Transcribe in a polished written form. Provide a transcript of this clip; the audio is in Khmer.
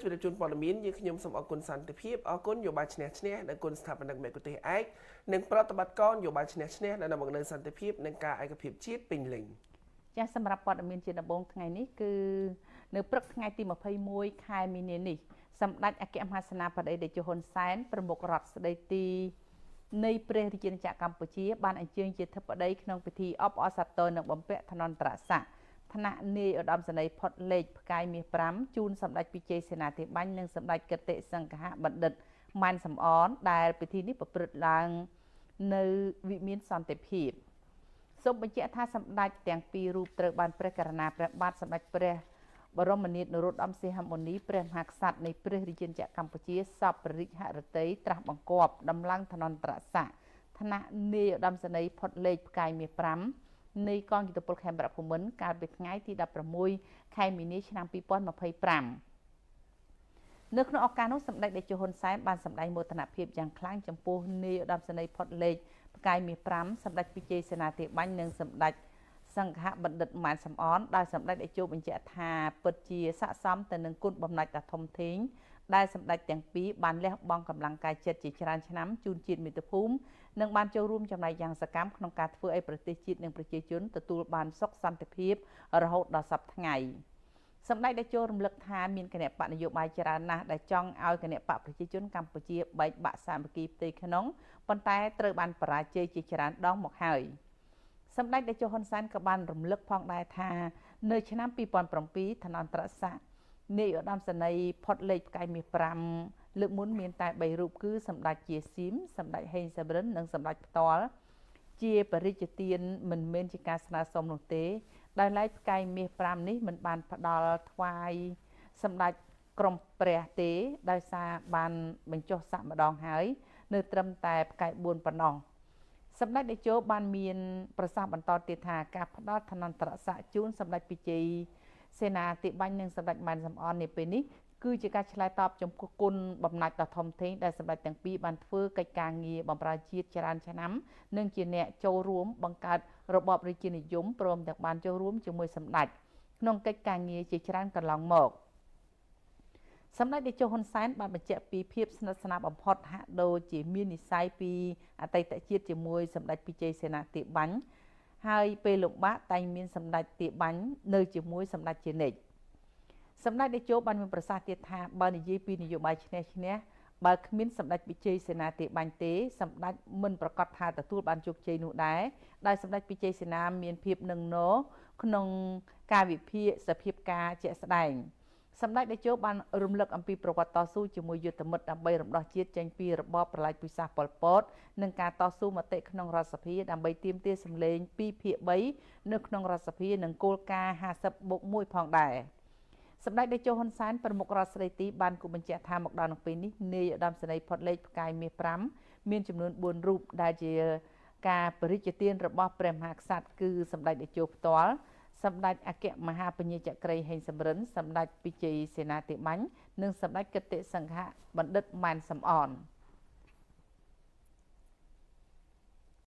ជំរាបជូនព័ត៌មានយើងខ្ញុំសូមអរគុណសន្តិភាពអរគុណយោបល់ឈ្នះឈ្នះដល់គុណស្ថាបនិកមេគុទេសឯកនិងប្រតិបត្តិការយោបល់ឈ្នះឈ្នះដែលនាំមកនូវសន្តិភាពនិងការឯកភាពជាតិពេញលេញចាសសម្រាប់ព័ត៌មានជាដំបូងថ្ងៃនេះគឺនៅព្រឹកថ្ងៃទី21ខែមីនានេះសម្ដេចអគ្គមហាសេនាបតីតេជោហ៊ុនសែនប្រមុខរដ្ឋស្ដីទីនៃព្រះរាជាណាចក្រកម្ពុជាបានអញ្ជើញជាធិបតីក្នុងពិធីអបអរសាទរនិងបំពាក់ឋានន្តរស័ក្តិថ្នាក់នាយឧត្តមសេនីយ៍ផុតលេខផ្កាយមាស5ជូនសម្ដេចពិជ័យសេនាធិបាញ់និងសម្ដេចគតិសង្ឃៈបណ្ឌិតម៉ាន់សំអនដែលពិធីនេះប្រព្រឹត្តឡើងនៅវិមានសន្តិភាពសូមបញ្ជាក់ថាសម្ដេចទាំងពីររូបត្រូវបានព្រះករុណាព្រះបាទសម្ដេចព្រះបរមនាថនរោត្តមសីហមុនីព្រះមហាក្សត្រនៃព្រះរាជាណាចក្រកម្ពុជាសពព្រះរាជហឫទ័យត្រាស់បង្គាប់ដំឡើងឋានន្តរស័ក្តិថ្នាក់នាយឧត្តមសេនីយ៍ផុតលេខផ្កាយមាស5នៃកងយុទ្ធពលខេមរភូមិន្ទកាលពីថ្ងៃទី16ខែមីនាឆ្នាំ2025នៅក្នុងឱកាសនោះសម្ដេចតេជោហ៊ុនសែនបានសម្ដែងមោទនភាពយ៉ាងខ្លាំងចំពោះនាយឧត្តមសេនីយ៍ផុតលេខផ្កាយមាស5សម្ដេចពិជ័យសេនាធិបាញ់និងសម្ដេចសង្ឃៈបណ្ឌិតម៉ានសំអនដោយសម្ដេចតេជោបញ្ជាក់ថាពិតជាស័ក្តិសមទៅនឹងគុណបំណាច់ដ៏ធំធេងដែលសម្ដេចទាំងពីរបានលះបង់កម្លាំងកាយចិត្តជាច្រើនឆ្នាំជូនជាតិមាតុភូមិនិងបានចូលរួមចំណែកយ៉ាងសកម្មក្នុងការធ្វើឲ្យប្រទេសជាតិនិងប្រជាជនទទួលបានសុខសន្តិភាពរហូតដល់សព្វថ្ងៃសម្ដេចតេជោរំលឹកថាមានគណៈបកនយោបាយច្រើនណាស់ដែលចង់ឲ្យគណៈបកប្រជាជនកម្ពុជាបែកបាក់សាមគ្គីផ្ទៃក្នុងប៉ុន្តែត្រូវបានបរាជ័យជាច្រើនដងមកហើយសម្ដេចតេជោហ៊ុនសែនក៏បានរំលឹកផងដែរថានៅឆ្នាំ2007ឋានន្តរស័ក្តិនាយឧត្តមសេនីយ៍ផុតលេខផ្កាយមាស5លើកមុនមានតែ3រូបគឺសម្ដេចជាសៀមសម្ដេចហេងសាបរិននិងសម្ដេចផ្ទាល់ជាបរិជ្ជទានមិនមែនជាការស្នើសុំនោះទេដោយឡែកផ្កាយមាស5នេះមិនបានផ្ដល់ថ្វាយសម្ដេចក្រុមព្រះទេដោយសារបានបញ្ចុះសាក់ម្ដងហើយនៅត្រឹមតែផ្កាយ4ប៉ុណ្ណោះសម្ដេចតេជោបានមានប្រសាសន៍បន្តទៀតថាការផ្ដល់ឋានន្តរស័ក្តិជូនសម្ដេចពិជ័យសេនាធិបាញ់និងសម្ដេចម៉ានសំអននាពេលនេះគឺជាការឆ្លើយតបចំពោះគុណបំណាច់ដ៏ធំធេងដែលសម្ដេចទាំងពីរបានធ្វើកិច្ចការងារបម្រើជាតិច្រើនឆ្នាំនិងជាអ្នកចូលរួមបង្កើតរបបរាជានិយមព្រមទាំងបានចូលរួមជាមួយសម្ដេចក្នុងកិច្ចការងារជាច្រើនកន្លងមកសម្ដេចតេជោហ៊ុនសែនបានបញ្ជាក់ពីភាពស្និទ្ធស្នាលបំផុតហាក់ដូចជាមាននិស្ស័យពីអតីតជាតិជាមួយសម្ដេចពិជ័យសេនាធិបាញ់ហើយពេលលំបាកតែងមានសម្ដេចទាបាញ់នៅជាមួយសម្ដេចជានិច្ចសម្ដេចតេជោបានមានប្រសាសន៍ទៀតថាបើនិយាយពីនយោបាយឈ្នះឈ្នះបើគ្មានសម្ដេចពិជ័យសេនាធិបាញ់ទេសម្ដេចមិនប្រកាសថាទទួលបានជោគជ័យនោះដែរដោយសម្ដេចពិជ័យសេនាមានភាពនឹងណក្នុងការវិភាគសភាពការជាក់ស្ដែងសម្ដេចតេជោបានរំលឹកអំពីប្រវត្តិតស៊ូជាមួយយុទ្ធមិត្តដើម្បីរំដោះជាតិចេញពីរបបប្រល័យពូជសាសន៍ប៉ុលពតនិងការតស៊ូមតិក្នុងរដ្ឋសភាដើម្បីទាមទារសម្លេង2/3នៅក្នុងរដ្ឋសភានិងគោលការណ៍50+1ផងដែរសម្ដេចតេជោហ៊ុនសែនប្រមុខរដ្ឋស្ដីទីបានគូបញ្ជាក់ថាមកដល់នៅពេលនេះនាយឧត្តមសេនីយ៍ផុតលេខផ្កាយមាស5មានចំនួន4រូបដែលជាការបរិជ្ជទានរបស់ព្រះមហាក្សត្រគឺសម្ដេចតេជោផ្ទាល់សម្ដេចអគ្គមហាពញាចក្រីហេងសំរិនសម្ដេចពិជ័យសេនាធិបាញ់និងសម្ដេចគតិសង្ឃៈបណ្ឌិតម៉ានសំអន